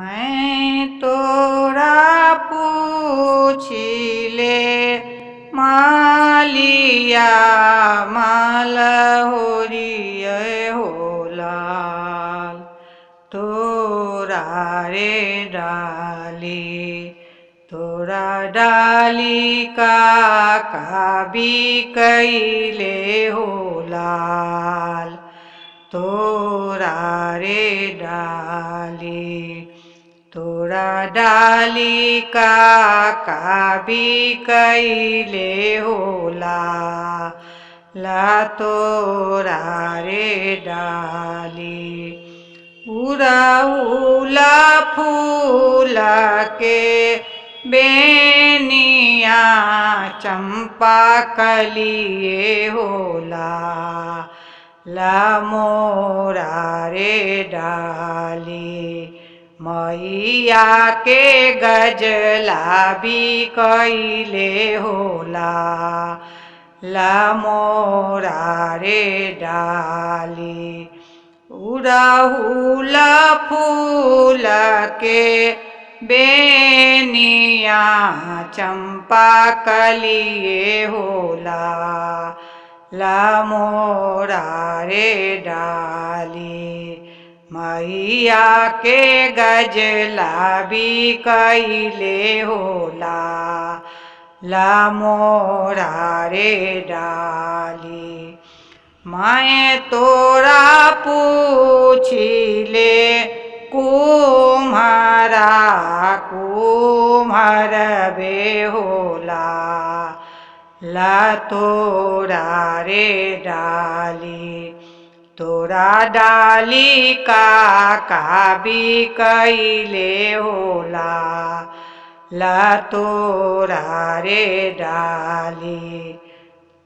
मैं तोरा पूछिले मालिया माल होरिय होलाल तोरा रे डाली तोरा डाली का भी कैले होलाल तोरा रे डाली तोरा डाली का भी कैले होला ला तोरा रे डाली उड़हुला फूल के बेनिया चंपा कलिए होला ला मोरा रे डाली मैया के गजला भी कैले होला ला मोरा रे डाली उड़हुला फूल के बेनिया चंपा कलिए होला ला मोरा रे डाली मैया के गजला भी कैले होला ला मोरा रे डाली मैं तोरा पूछिले कुम्हारा कुम्हार बे होला ला तोरा रे डाली तोरा डाली का भी कैले होला ला तोरा रे डाली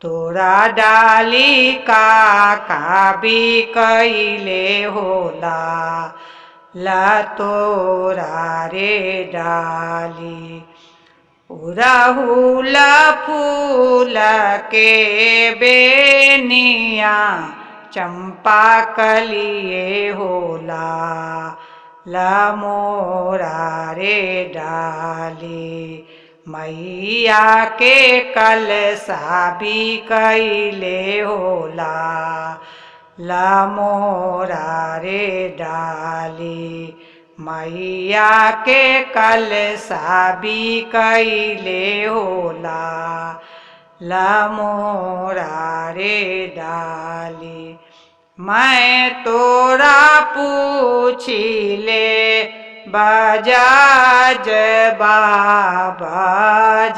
तोरा डाली का भी कैले होला ला तोरा रे डाली उड़हुला फूल के बेनिया चंपा कलिए होला ला मोरा रे डाली मैया के कलसा भी कैले होला ला मोरा रे डाली मैया के कलसा भी कैले होला ला मोरा रे डाली मैं तोरा पूछिले बजाज बाबा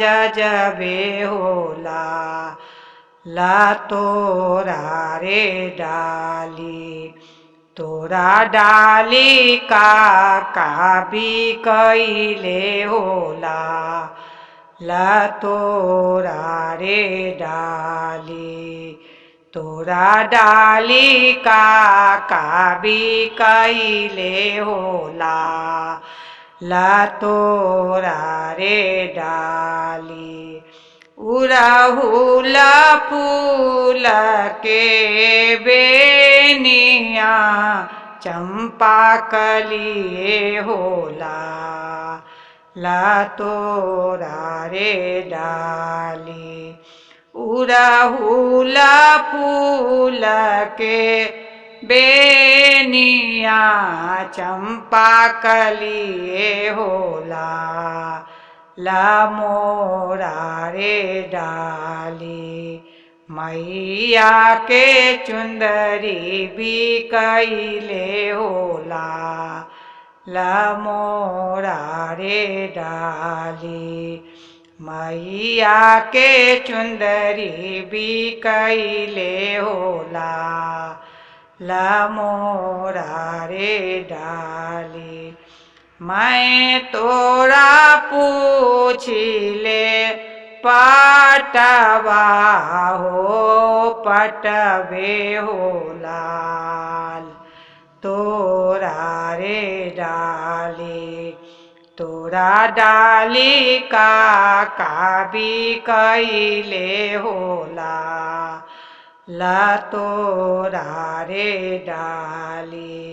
जबे होला ला तोरा रे डाली तोरा डाली का भी कैले होला ला तोरा रे डाली तोरा डाली का भी कैले होला ला तोरा रे डाली उड़हुला फूल के बेनिया चंपा कलिए होला ला तोरा रे डाली उड़हुला फूल के बेनिया चंपा कलिए होला ला मोरा रे डाली मैया के चुंदरी भी कैले होला ला मोरा रे डाली मैया के चुंदरी भी कैले होला ला मोरा रे डाली मैं तोरा पूछिले पटवा हो पटवे होला तोरा रे डाली तोरा डाली का भी कैले होला ला तोरा रे डाली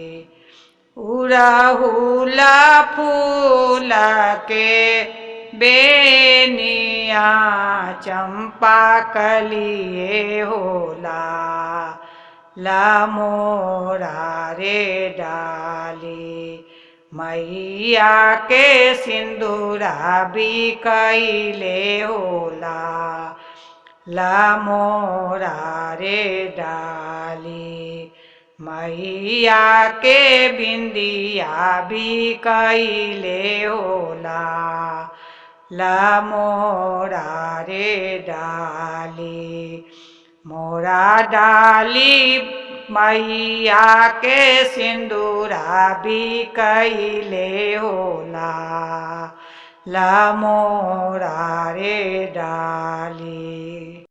उड़हुला फूल के बेनिया चंपा कलिए होला ला मोरा रे डाली मैया के सिंदूरा बिकैले होला ला मोरा रे डाली मैया के बिंदिया बिकैले होला ला मोरा रे डाली मोरा डाली मैया के सिंदूरा बिकैले होला ला मोरा रे डाली।